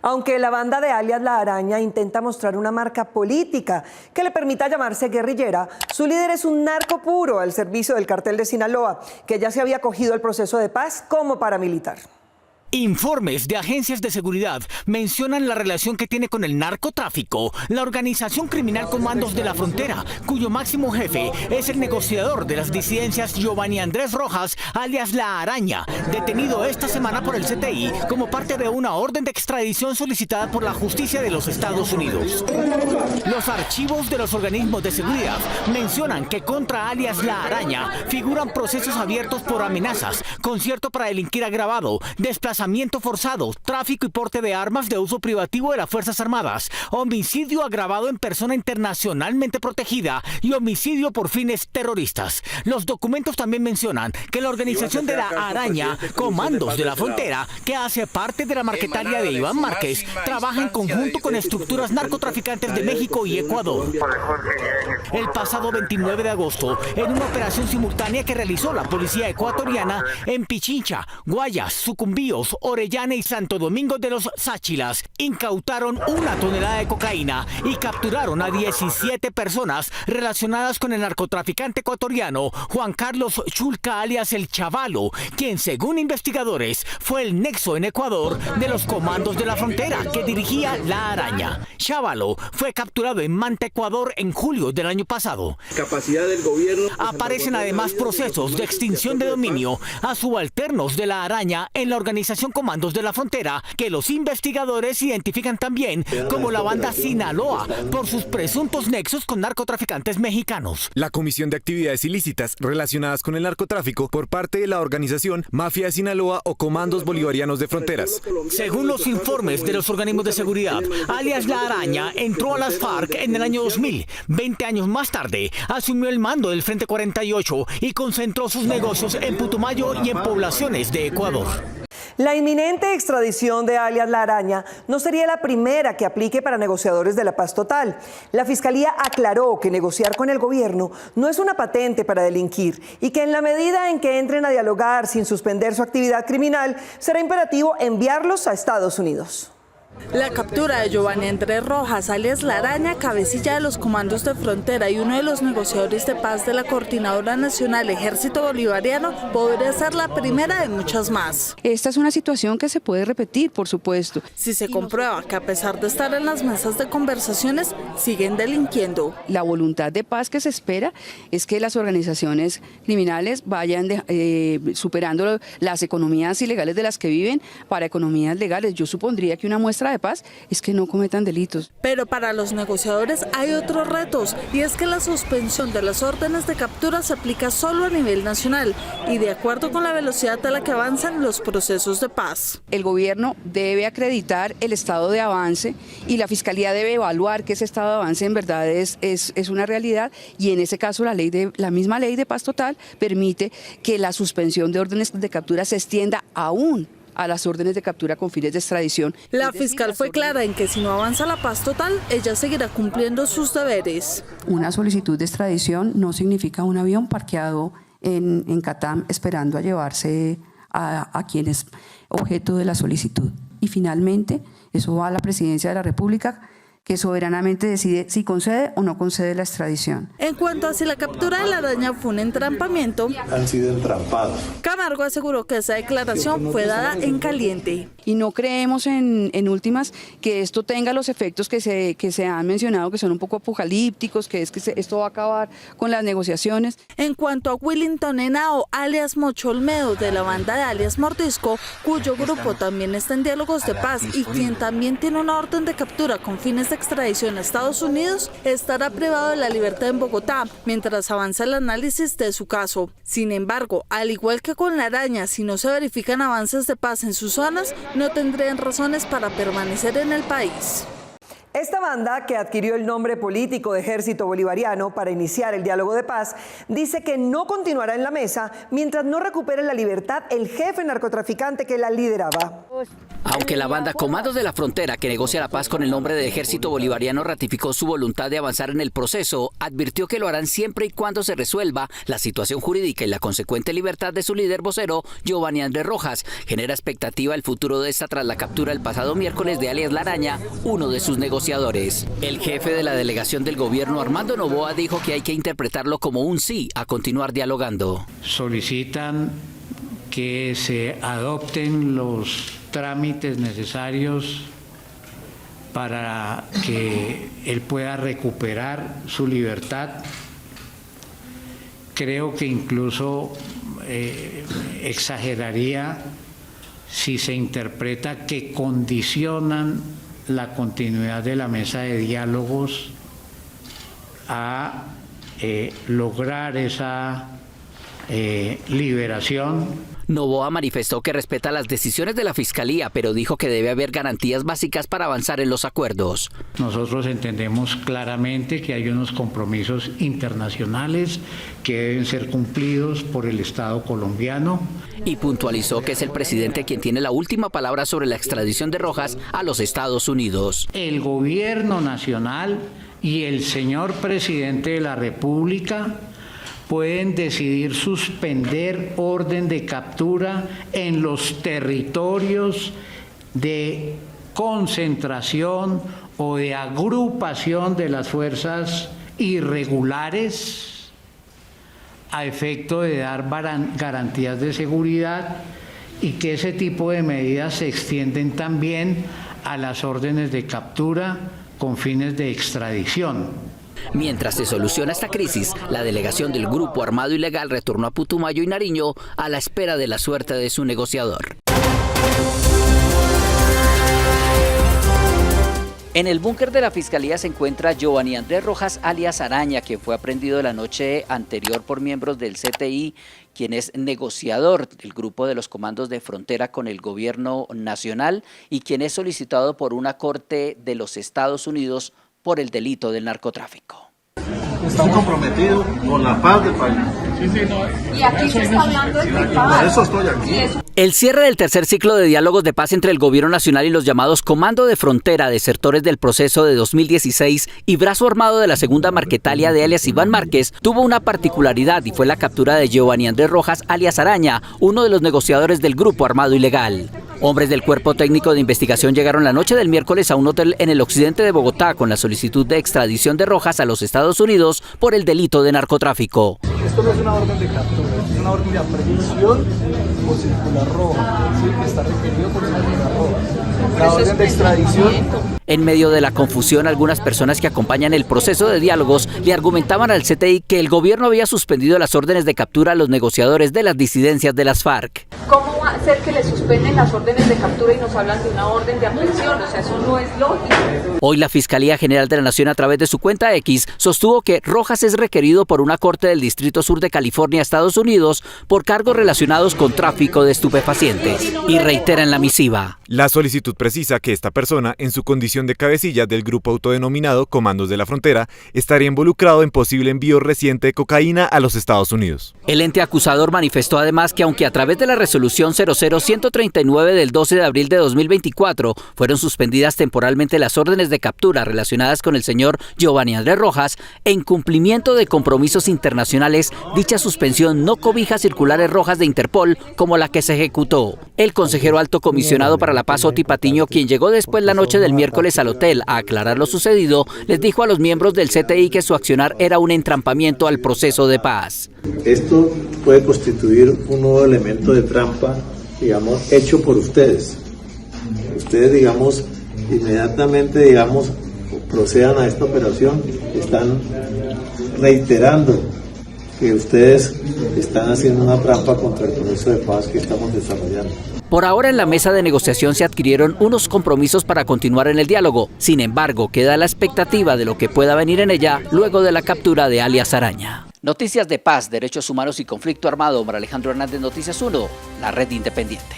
Aunque la banda de alias La Araña intenta mostrar una marca política que le permita llamarse guerrillera, su líder es un narco puro al servicio del cartel de Sinaloa, que ya se había acogido al proceso de paz como paramilitar. Informes de agencias de seguridad mencionan la relación que tiene con el narcotráfico la organización criminal Comandos de la Frontera, cuyo máximo jefe es el negociador de las disidencias Giovanni Andrés Rojas, alias La Araña, detenido esta semana por el CTI como parte de una orden de extradición solicitada por la justicia de los Estados Unidos. Los archivos de los organismos de seguridad mencionan que contra alias La Araña figuran procesos abiertos por amenazas, concierto para delinquir agravado, desplazamiento forzado, tráfico y porte de armas de uso privativo de las Fuerzas Armadas, homicidio agravado en persona internacionalmente protegida y homicidio por fines terroristas. Los documentos también mencionan que la organización de La Araña, Comandos de la Frontera, que hace parte de la marquetaria de Iván Márquez, trabaja en conjunto con estructuras narcotraficantes de México y Ecuador. El pasado 29 de agosto, en una operación simultánea que realizó la policía ecuatoriana en Pichincha, Guayas, Sucumbíos, Orellana y Santo Domingo de los Sáchilas, incautaron 1 tonelada de cocaína y capturaron a 17 personas relacionadas con el narcotraficante ecuatoriano Juan Carlos Chulca alias El Chavalo, quien según investigadores fue el nexo en Ecuador de los Comandos de la Frontera que dirigía La Araña. Chavalo fue capturado en Manta, Ecuador en julio del año pasado. Capacidad del gobierno. Aparecen además procesos de extinción de dominio a subalternos de La Araña en la organización Comandos de la Frontera, que los investigadores identifican también como la banda Sinaloa por sus presuntos nexos con narcotraficantes mexicanos. La Comisión de Actividades Ilícitas relacionadas con el narcotráfico por parte de la organización Mafia de Sinaloa o Comandos Bolivarianos de Fronteras. Según los informes de los organismos de seguridad, alias La Araña entró a las FARC en el año 2000. 20 años más tarde, asumió el mando del Frente 48 y concentró sus negocios en Putumayo y en poblaciones de Ecuador. La inminente extradición de alias La Araña no sería la primera que aplique para negociadores de la paz total. La Fiscalía aclaró que negociar con el gobierno no es una patente para delinquir y que en la medida en que entren a dialogar sin suspender su actividad criminal, será imperativo enviarlos a Estados Unidos. La captura de Giovanni Andrés Rojas, alias La Araña, cabecilla de los Comandos de Frontera y uno de los negociadores de paz de la Coordinadora Nacional Ejército Bolivariano, podría ser la primera de muchas más. Esta es una situación que se puede repetir, por supuesto. Si se comprueba que a pesar de estar en las mesas de conversaciones, siguen delinquiendo. La voluntad de paz que se espera es que las organizaciones criminales vayan superando las economías ilegales de las que viven para economías legales. Yo supondría que una muestra de paz es que no cometan delitos. Pero para los negociadores hay otros retos, y es que la suspensión de las órdenes de captura se aplica solo a nivel nacional y de acuerdo con la velocidad a la que avanzan los procesos de paz. El gobierno debe acreditar el estado de avance y la Fiscalía debe evaluar que ese estado de avance en verdad es una realidad, y en ese caso la misma ley de paz total permite que la suspensión de órdenes de captura se extienda aún a las órdenes de captura con fines de extradición. La fiscal fue clara en que si no avanza la paz total, ella seguirá cumpliendo sus deberes. Una solicitud de extradición no significa un avión parqueado en Catam esperando a llevarse a quien es objeto de la solicitud. Y finalmente, eso va a la Presidencia de la República, que soberanamente decide si concede o no concede la extradición. En cuanto a si la captura de La Araña fue un entrampamiento, Han sido entrampados. Camargo aseguró que esa declaración fue dada en caliente. Y no creemos en últimas que esto tenga los efectos que se han mencionado, que son un poco apocalípticos, que esto va a acabar con las negociaciones. En cuanto a Willington Henao, alias Mocho Olmedo, de la banda de alias Mordisco, cuyo grupo también está en diálogos de paz y quien también tiene una orden de captura con fines de extradición a Estados Unidos, estará privado de la libertad en Bogotá mientras avanza el análisis de su caso. Sin embargo, al igual que con La Araña, si no se verifican avances de paz en sus zonas, no tendrían razones para permanecer en el país. Esta banda, que adquirió el nombre político de Ejército Bolivariano para iniciar el diálogo de paz, dice que no continuará en la mesa mientras no recupere la libertad el jefe narcotraficante que la lideraba. Aunque la banda Comandos de la Frontera, que negocia la paz con el nombre de Ejército Bolivariano, ratificó su voluntad de avanzar en el proceso, advirtió que lo harán siempre y cuando se resuelva la situación jurídica y la consecuente libertad de su líder vocero, Giovanni Andrés Rojas. Genera expectativa el futuro de esta tras la captura el pasado miércoles de alias Laraña, uno de sus negociadores. El jefe de la delegación del gobierno, Armando Noboa, dijo que hay que interpretarlo como un sí a continuar dialogando. Solicitan que se adopten los trámites necesarios para que él pueda recuperar su libertad. Creo que incluso exageraría si se interpreta que condicionan la continuidad de la mesa de diálogos a lograr esa liberación. Noboa manifestó que respeta las decisiones de la Fiscalía, pero dijo que debe haber garantías básicas para avanzar en los acuerdos. Nosotros entendemos claramente que hay unos compromisos internacionales que deben ser cumplidos por el Estado colombiano. Y puntualizó que es el presidente quien tiene la última palabra sobre la extradición de Rojas a los Estados Unidos. El gobierno nacional y el señor presidente de la República pueden decidir suspender orden de captura en los territorios de concentración o de agrupación de las fuerzas irregulares a efecto de dar garantías de seguridad, y que ese tipo de medidas se extienden también a las órdenes de captura con fines de extradición. Mientras se soluciona esta crisis, la delegación del Grupo Armado Ilegal retornó a Putumayo y Nariño a la espera de la suerte de su negociador. En el búnker de la Fiscalía se encuentra Giovanni Andrés Rojas, alias Araña, quien fue aprehendido la noche anterior por miembros del CTI, quien es negociador del grupo de los comandos de frontera con el gobierno nacional y quien es solicitado por una corte de los Estados Unidos por el delito del narcotráfico. Están comprometidos con la paz del país. Y aquí se está hablando de paz. Por eso estoy aquí. El cierre del tercer ciclo de diálogos de paz entre el gobierno nacional y los llamados Comando de Frontera, desertores del proceso de 2016 y brazo armado de la segunda Marquetalia de alias Iván Márquez, tuvo una particularidad y fue la captura de Giovanni Andrés Rojas, alias Araña, uno de los negociadores del Grupo Armado Ilegal. Hombres del Cuerpo Técnico de Investigación llegaron la noche del miércoles a un hotel en el occidente de Bogotá con la solicitud de extradición de Rojas a los Estados Unidos por el delito de narcotráfico. Esto no es una orden de captura, es una orden de aprehensión por circular roja, ¿sí? Que está requerido por circular roja. La orden de extradición. En medio de la confusión, algunas personas que acompañan el proceso de diálogos le argumentaban al CTI que el gobierno había suspendido las órdenes de captura a los negociadores de las disidencias de las FARC. ¿Cómo va a ser que le suspenden las órdenes de captura y nos hablan de una orden de aprehensión? O sea, eso no es lógico. Hoy la Fiscalía General de la Nación, a través de su cuenta X, sostuvo que Rojas es requerido por una corte del Distrito Sur de California, Estados Unidos, por cargos relacionados con tráfico de estupefacientes. Y reitera en la misiva: la solicitud precisa que esta persona, en su condición de cabecilla del grupo autodenominado Comandos de la Frontera, estaría involucrado en posible envío reciente de cocaína a los Estados Unidos. El ente acusador manifestó además que aunque a través de la resolución 00139 del 12 de abril de 2024 fueron suspendidas temporalmente las órdenes de captura relacionadas con el señor Giovanni Andrés Rojas, en cumplimiento de compromisos internacionales, dicha suspensión no cobija circulares rojas de Interpol como la que se ejecutó. El consejero alto comisionado para la paz, Oti Patiño, quien llegó después la noche del miércoles al hotel a aclarar lo sucedido, les dijo a los miembros del CTI que su accionar era un entrampamiento al proceso de paz. Esto puede constituir un nuevo elemento de trampa, digamos, hecho por ustedes. Ustedes, digamos, inmediatamente, digamos, procedan a esta operación, están reiterando que ustedes están haciendo una trampa contra el proceso de paz que estamos desarrollando. Por ahora en la mesa de negociación se adquirieron unos compromisos para continuar en el diálogo. Sin embargo, queda la expectativa de lo que pueda venir en ella luego de la captura de alias Araña. Noticias de paz, derechos humanos y conflicto armado. Omar Alejandro Hernández, Noticias 1, la red independiente.